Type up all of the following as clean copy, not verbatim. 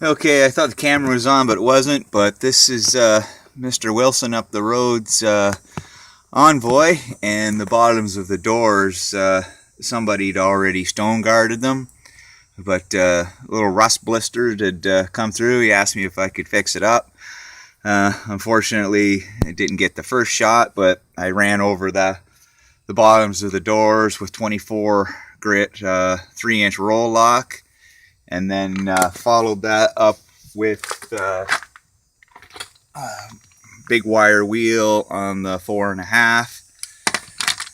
Okay, I thought the camera was on, but it wasn't. But this is Mr. Wilson up the road's Envoy, and the bottoms of the doors, somebody'd already stone guarded them, but a little rust blister had come through. He asked me if I could fix it up. Unfortunately, I didn't get the first shot, but I ran over the bottoms of the doors with 24 grit 3-inch roll lock, and then followed that up with big wire wheel on the 4.5,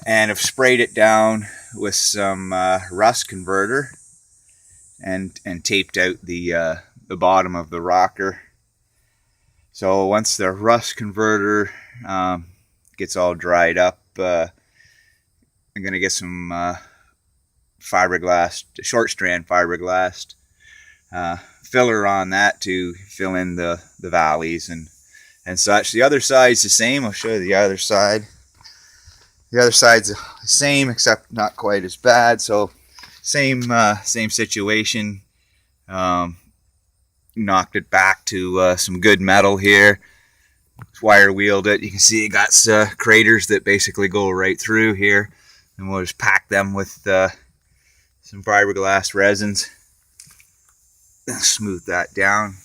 and have sprayed it down with some rust converter and taped out the bottom of the rocker. So once the rust converter gets all dried up, I'm going to get some fiberglass, short strand fiberglass filler on that to fill in the valleys and such. The other side's the same. I'll show you the other side. The other side's the same, except not quite as bad. So same situation. Knocked it back to some good metal here. Wire wheeled it. You can see it got craters that basically go right through here, and we'll just pack them with some fiberglass resins. Smooth that down.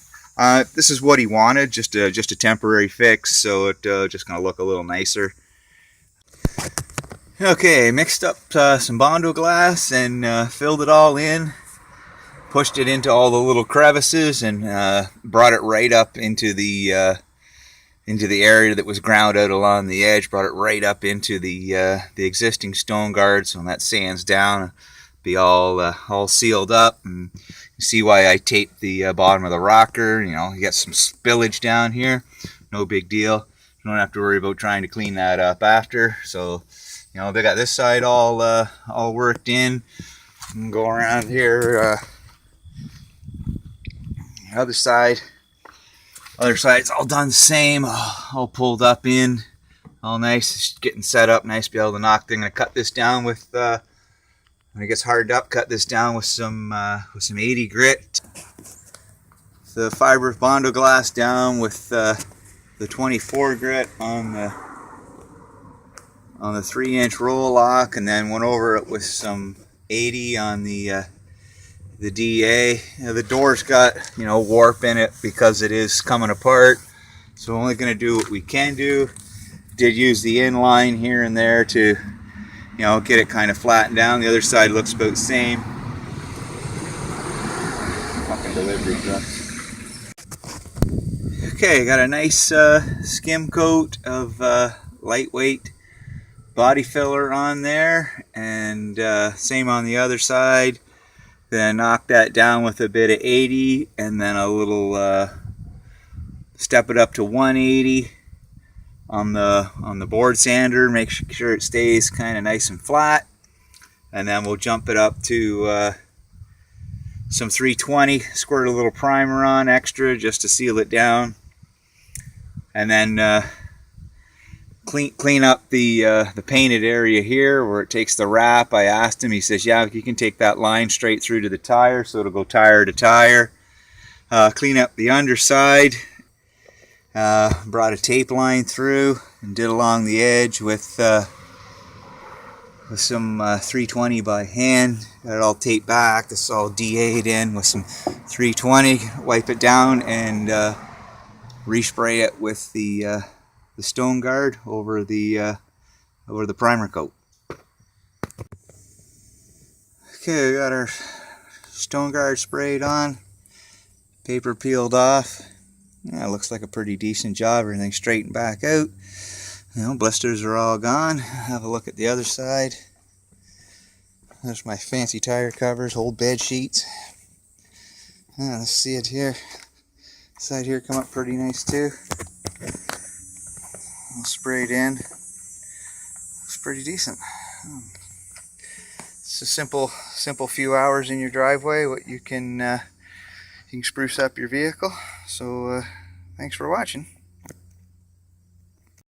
This is what he wanted, just a temporary fix, so it just gonna look a little nicer. Okay, mixed up some Bondo glass and filled it all in. Pushed it into all the little crevices and brought it right up into the area that was ground out along the edge. Brought it right up into the existing stone guard, so when that sands down, be all sealed up. And you see why I taped the bottom of the rocker. You know, you got some spillage down here, no big deal. You don't have to worry about trying to clean that up after. So, you know, they got this side all worked in. And go around here. Other side's all done the same, all pulled up in, all nice, just getting set up, nice to be able to knock. I'm gonna cut this down with when it gets hard up, cut this down with some 80 grit. The fiber Bondo glass down with the 24 grit on the 3-inch roll lock, and then went over it with some 80 on the DA. The door's got, you know, warp in it because it is coming apart, so we're only going to do what we can do. Did use the inline here and there to, you know, get it kind of flattened down. The other side looks about the same. Fucking delivery trucks. Okay, got a nice skim coat of lightweight body filler on there, and same on the other side. Then knock that down with a bit of 80, and then a little step it up to 180 on the board sander. Make sure it stays kind of nice and flat, and then we'll jump it up to some 320. Squirt a little primer on extra just to seal it down, and then clean up the painted area here where it takes the wrap. I asked him, he says, yeah, you can take that line straight through to the tire, so it'll go tire to tire. Clean up the underside. Brought a tape line through and did along the edge with some 320 by hand. Got it all taped back. This is all DA'd in with some 320. Wipe it down and respray it with the stone guard over the primer coat. Okay, we got our stone guard sprayed on, paper peeled off. Yeah, it looks like a pretty decent job. Everything straightened back out. You know, blisters are all gone. Have a look at the other side. There's my fancy tire covers, old bed sheets. Yeah, let's see it here. This side here come up pretty nice too. All sprayed in. Looks pretty decent. It's a simple few hours in your driveway. What you can spruce up your vehicle. So thanks for watching.